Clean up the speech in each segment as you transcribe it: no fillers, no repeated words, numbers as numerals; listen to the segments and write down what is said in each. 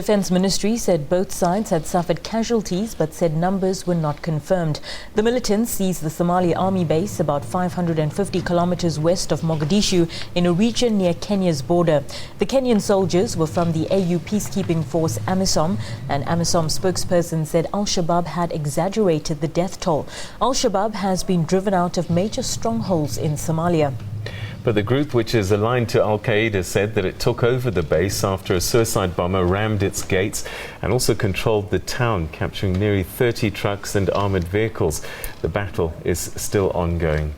Defense Ministry said both sides had suffered casualties but said numbers were not confirmed. The militants seized the Somali army base about 550 kilometers west of Mogadishu in a region near Kenya's border. The Kenyan soldiers were from the AU peacekeeping force AMISOM. An AMISOM spokesperson said Al-Shabaab had exaggerated the death toll. Al-Shabaab has been driven out of major strongholds in Somalia. But the group, which is aligned to Al-Qaeda, said that it took over the base after a suicide bomber rammed its gates and also controlled the town, capturing nearly 30 trucks and armoured vehicles. The battle is still ongoing.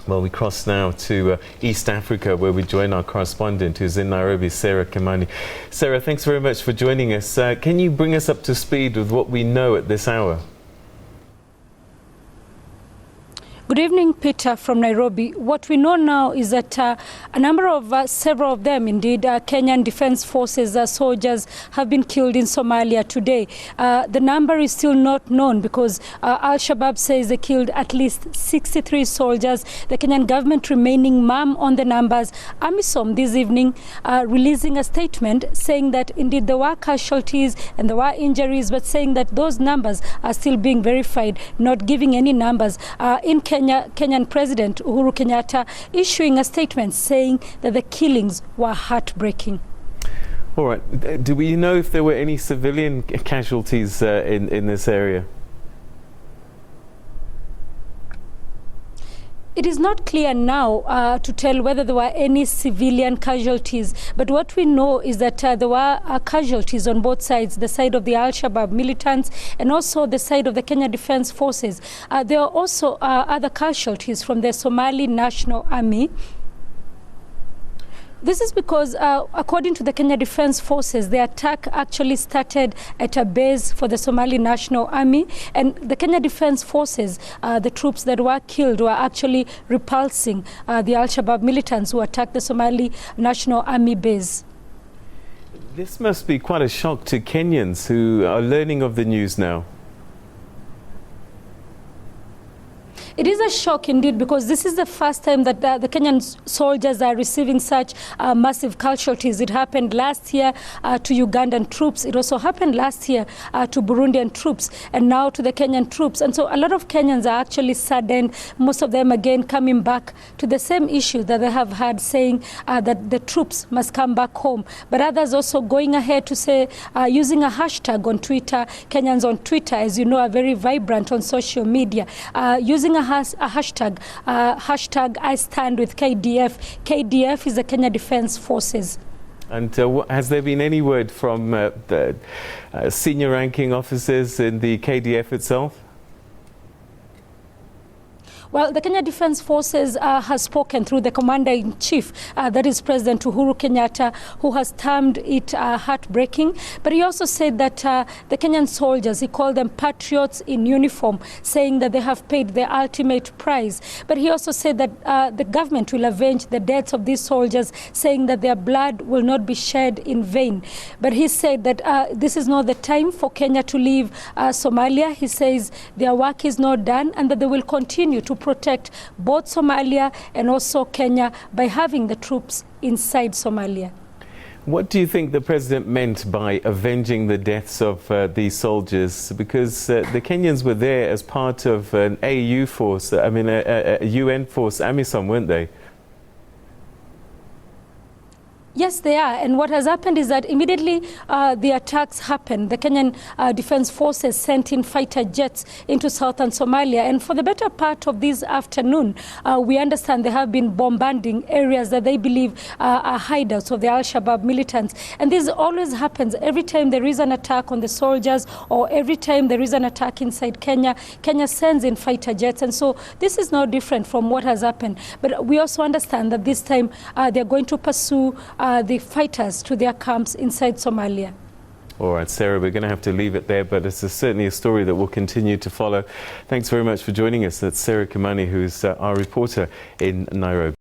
Well, we cross now to East Africa, where we join our correspondent who's in Nairobi, Sarah Kimani. Sarah, thanks very much for joining us. Can you bring us up to speed with what we know at this hour? Good evening, Peter, from Nairobi. What we know now is that several of them, indeed, Kenyan Defense Forces soldiers have been killed in Somalia today. The number is still not known because Al-Shabaab says they killed at least 63 soldiers. The Kenyan government remaining mum on the numbers. AMISOM this evening releasing a statement saying that indeed there were casualties and there were injuries, but saying that those numbers are still being verified, not giving any numbers. In Kenyan President Uhuru Kenyatta issuing a statement saying that the killings were heartbreaking. All right. Do we know if there were any civilian casualties in this area? It is not clear now to tell whether there were any civilian casualties, but what we know is that there were casualties on both sides, the side of the Al-Shabaab militants and also the side of the Kenya Defense Forces. There are also other casualties from the Somali National Army. This is because, according to the Kenya Defense Forces, the attack actually started at a base for the Somali National Army, and the Kenya Defense Forces, the troops that were killed, were actually repulsing the Al-Shabaab militants who attacked the Somali National Army base. This must be quite a shock to Kenyans who are learning of the news now. It is a shock indeed, because this is the first time that the Kenyan soldiers are receiving such massive casualties. It happened last year to Ugandan troops. It also happened last year to Burundian troops, and now to the Kenyan troops. And so a lot of Kenyans are actually saddened, most of them again coming back to the same issue that they have had, saying that the troops must come back home. But others also going ahead to say, using a hashtag on Twitter. Kenyans on Twitter, as you know, are very vibrant on social media, using a hashtag I stand with KDF. KDF is the Kenya Defense Forces. And has there been any word from the senior ranking officers in the KDF itself? Well, the Kenya Defense Forces has spoken through the Commander-in-Chief, that is President Uhuru Kenyatta, who has termed it heartbreaking. But he also said that the Kenyan soldiers, he called them patriots in uniform, saying that they have paid the ultimate price. But he also said that the government will avenge the deaths of these soldiers, saying that their blood will not be shed in vain. But he said that this is not the time for Kenya to leave Somalia. He says their work is not done and that they will continue to protect both Somalia and also Kenya by having the troops inside Somalia. What do you think the president meant by avenging the deaths of these soldiers? Because the Kenyans were there as part of an AU force, a UN force, AMISOM, weren't they? Yes, they are. And what has happened is that immediately the attacks happened, the Kenyan Defense Forces sent in fighter jets into southern Somalia. And for the better part of this afternoon, we understand they have been bombarding areas that they believe are hideouts of the Al-Shabaab militants. And this always happens every time there is an attack on the soldiers or every time there is an attack inside Kenya. Kenya sends in fighter jets. And so this is no different from what has happened. But we also understand that this time they're going to pursue the fighters to their camps inside Somalia. All right, Sarah, we're going to have to leave it there, but it's certainly a story that we'll continue to follow. Thanks very much for joining us. That's Sarah Kimani, who's our reporter in Nairobi.